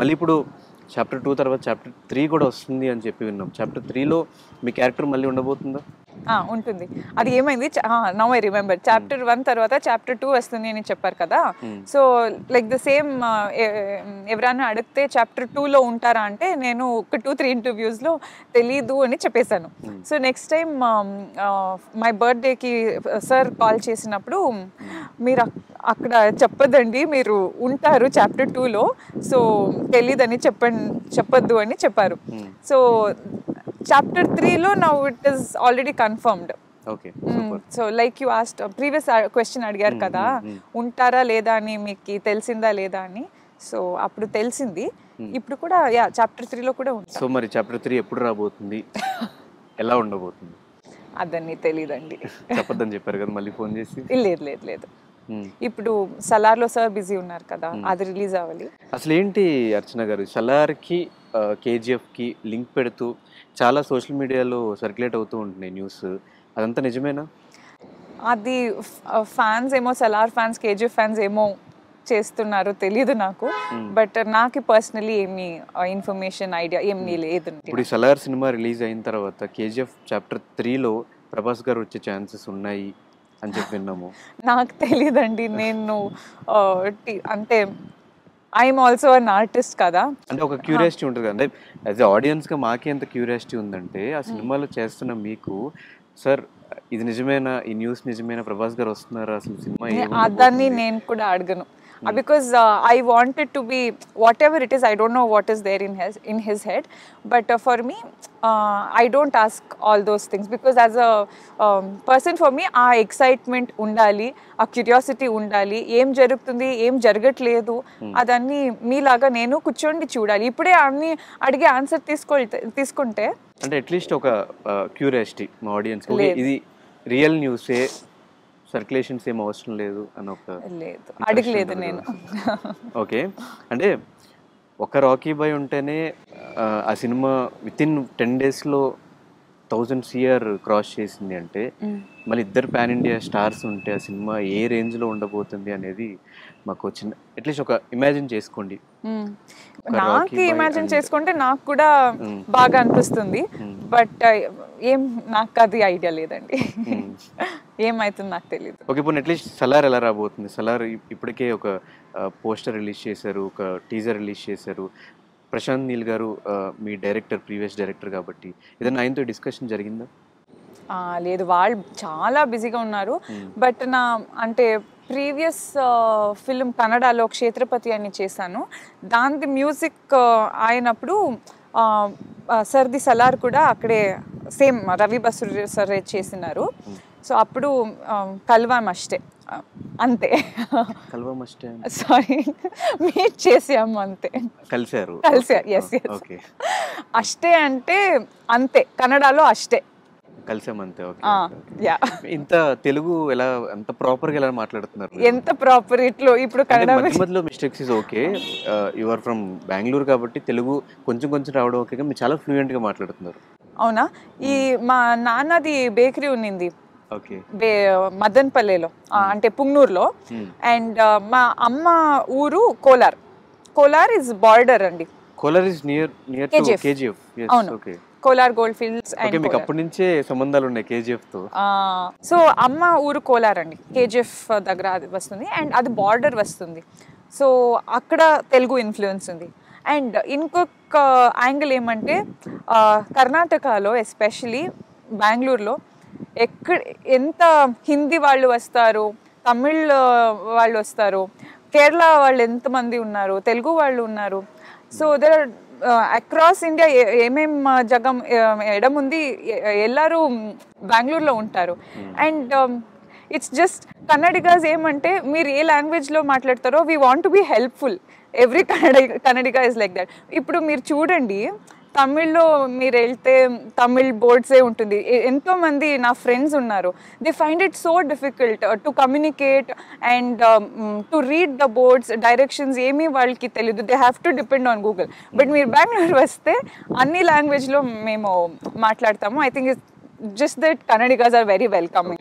మళ్ళీ ఇప్పుడు చాప్టర్ 2 తర్వాత చాప్టర్ 3 కూడా వస్తుంది అని చెప్పి విన్నాం. చాప్టర్ 3లో మీ క్యారెక్టర్ మళ్ళీ ఉండబోతుందా? ఉంటుంది. అది ఏమైంది, నౌ ఐ రిమెంబర్, చాప్టర్ 1 తర్వాత చాప్టర్ 2 వస్తుంది అని చెప్పారు కదా. సో లైక్ ద సేమ్, ఎవరైనా అడిగితే చాప్టర్ 2లో ఉంటారా అంటే నేను ఒక 2-3 ఇంటర్వ్యూస్లో తెలీదు అని చెప్పేశాను. సో నెక్స్ట్ టైం మై బర్త్డేకి సార్ కాల్ చేసినప్పుడు, మీరు అక్కడ చెప్పదండి, మీరు ఉంటారు చాప్టర్ 2లో, సో తెలీదని చెప్పొద్దు అని చెప్పారు. సో చాప్టర్ 3లో now it is already confirmed. So like you asked previous question అడిగారు కదా, ఉంటారా లేదా అని, మీకు తెలిసిందా లేదా అని. సో అప్పుడు తెలిసింది. ఇప్పుడు కూడా చాప్టర్ 3లో కూడా ఉంటారు. సో మరి చాప్టర్ 3 ఎప్పుడు రాబోతుంది, ఎలా ఉండబోతుంది? అదన్నీ తెలీదండి. చెప్పొద్దని చెప్పారు కదా మళ్ళీ ఫోన్ చేసి. లేదు. ఇప్పుడు సలార్లో సార్ బిజీ ఉన్నారు కదా, అది రిలీజ్ అవ్వాలి. అసలు ఏంటి అర్చన గారు, సలార్కి కేజీఎఫ్కి లింక్ పెడుతూ చాలా సోషల్ మీడియాలో సర్క్యులేట్ అవుతూ ఉంటున్నాయి న్యూస్, అదంతా నిజమేనా? అది ఫ్యాన్స్ ఏమో, సలార్ ఫ్యాన్స్ కేజీఎఫ్ ఫ్యాన్స్ ఏమో చేస్తున్నారు, తెలీదు నాకు. బట్ నాకు పర్సనలీ ఏమి ఇన్ఫర్మేషన్ ఐడియా ఏమి లేదు. ఇప్పుడు ఈ సలార్ సినిమా రిలీజ్ అయిన తర్వాత కేజీఎఫ్ చాప్టర్ 3లో ప్రభాస్ గారు వచ్చే ఛాన్సెస్ ఉన్నాయి అని చెప్పి విన్నాము. నాకు తెలీదండి. నేను అంటే ఐఎమ్ ఆల్సో అన్ ఆర్టిస్ట్ కదా, అంటే ఒక క్యూరియాసిటీ ఉంటుంది కదా. అంటే యాజ్ ఎ ఆడియన్స్గా మాకే ఎంత క్యూరియాసిటీ ఉందంటే, ఆ సినిమాలో చేస్తున్న మీకు సార్ ఇది నిజమేనా, ఈ న్యూస్ నిజమేనా, ప్రభాస్ గారు వస్తున్నారా, అసలు సినిమా దాన్ని నేను కూడా అడగను. Because I wanted to be whatever it is. I don't know what is there in his head, but for me, I don't ask all those things, because as a person, for me, ఆ excitement ఉండాలి, ఆ curiosity ఉండాలి. ఏం జరుగుతుంది, ఏం జరగట్లేదు, అదన్నీ మీలాగా నేను కూర్చోండి చూడాలి. ఇప్పుడే అన్ని అడిగే ఆన్సర్ తీసుకుంటే అంటే అట్లీస్ట్ ఒక క్యూరియాసిటీ మా ఆడియన్స్, ఇది రియల్ న్యూసే, సర్క్యులేషన్స్ ఏం అవసరం లేదు అని ఒక అడగలేదు నేను. ఓకే, అంటే ఒక రాకీ బాయ్ ఉంటేనే ఆ సినిమా వితిన్ 10 daysలో 1000 crore క్రాస్ చేసింది అంటే, మళ్ళీ ఇద్దరు పాన్ ఇండియా స్టార్స్ ఉంటే ఆ సినిమా ఏ రేంజ్లో ఉండబోతుంది అనేది మాకు చిన్న అట్లీస్ట్ ఒక ఇమాజిన్ చేసుకోండి. నాకు ఇమాజిన్ చేసుకుంటే నాకు కూడా బాగా అనిపిస్తుంది. బట్ నాకు అది ఐడియా లేదండి, ఏమైతుంది నాకు తెలియదు. ఓకే, ఇప్పుడు అట్లీస్ట్ సలార్ ఎలా రాబోతుంది? సలార్ ఇప్పటికే ఒక పోస్టర్ రిలీజ్ చేశారు, ఒక టీజర్ రిలీజ్ చేశారు. ప్రశాంత్ నీల్ గారు మీ డైరెక్టర్, ప్రీవియస్ డైరెక్టర్ కాబట్టి ఏదైనా ఆయనతో డిస్కషన్ జరిగిందా? లేదు, వాళ్ళు చాలా బిజీగా ఉన్నారు. బట్ అంటే ప్రీవియస్ ఫిల్మ్ కన్నడలో క్షేత్రపతి అని చేశాను, దాని మ్యూజిక్ అయినప్పుడు సర్ది సలార్ కూడా అక్కడే సేమ్ రవి బసూరి సార్ చేసినారు. సో అప్పుడు కల్వామస్టే, అంతే. సారీ, మీట్ చేసాము అంతే, కలిసారు. ఎస్. అష్టే అంటే అంతే, కన్నడలో అష్టే కలిసామంతే. ఇంత తెలుగు ఎలా, ఎంత ప్రాపర్గా ఎలా మాట్లాడుతున్నారు? ఎంత ప్రాపర్ ఇట్లో ఇప్పుడు కన్నడ మధ్యలో mistakes is okay. You are from Bengaluru కాబట్టి తెలుగు కొంచెం రావడం ఓకే, మీరు చాలా ఫ్లూయెంట్గా మాట్లాడుతున్నారు. అవునా? ఈ మా నాన్నది బేకరీ ఉన్నింది మదన్పల్లెలో, అంటే పుంగనూరులో. అండ్ మా అమ్మ ఊరు కోలార్ ఇస్ బార్డర్ అండి. Kolar is near to KGF. అవును, కోలార్ గోల్డ్ ఫీల్డ్స్. మీకు అప్పటి నుంచే సంబంధాలు ఉన్నాయి కేజీఎఫ్ తో. సో అమ్మ ఊరు కోలార్ అండి, కేజీఎఫ్ దగ్గర అది వస్తుంది, అండ్ అది బార్డర్ వస్తుంది. సో అక్కడ తెలుగు ఇన్ఫ్లుయెన్స్ ఉంది. అండ్ ఇంకొక యాంగిల్ ఏమంటే, కర్ణాటకలో ఎస్పెషలీ బెంగళూరులో ఎంత హిందీ వాళ్ళు వస్తారు, తమిళ్ వాళ్ళు వస్తారు, కేరళ వాళ్ళు ఎంతమంది ఉన్నారు, తెలుగు వాళ్ళు ఉన్నారు. So there are across India ఏమేం జగం ఎడముంది, ఎల్లరూ బెంగళూరులో ఉంటారు. అండ్ ఇట్స్ జస్ట్ కన్నడిగాస్ ఏమంటే, మీరు ఏ లాంగ్వేజ్లో మాట్లాడతారో we want to be helpful. Every Kannadiga is like that. ఇప్పుడు మీరు చూడండి, తమిళ్లో మీరు వెళ్తే తమిళ్ బోర్డ్సే ఉంటుంది. ఎంతోమంది నా ఫ్రెండ్స్ ఉన్నారు, they find it so difficult to communicate and to read the boards, directions ఏమీ వాళ్ళకి తెలియదు. They have to depend on Google. But మీరు బెంగళూరు వస్తే అన్ని లాంగ్వేజ్లో మేము మాట్లాడతాము. I think just that Kannadigas are very welcoming.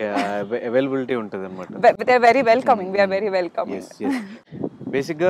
Availability untadi annamata. They are very welcoming. We are very welcoming. Yes. Basically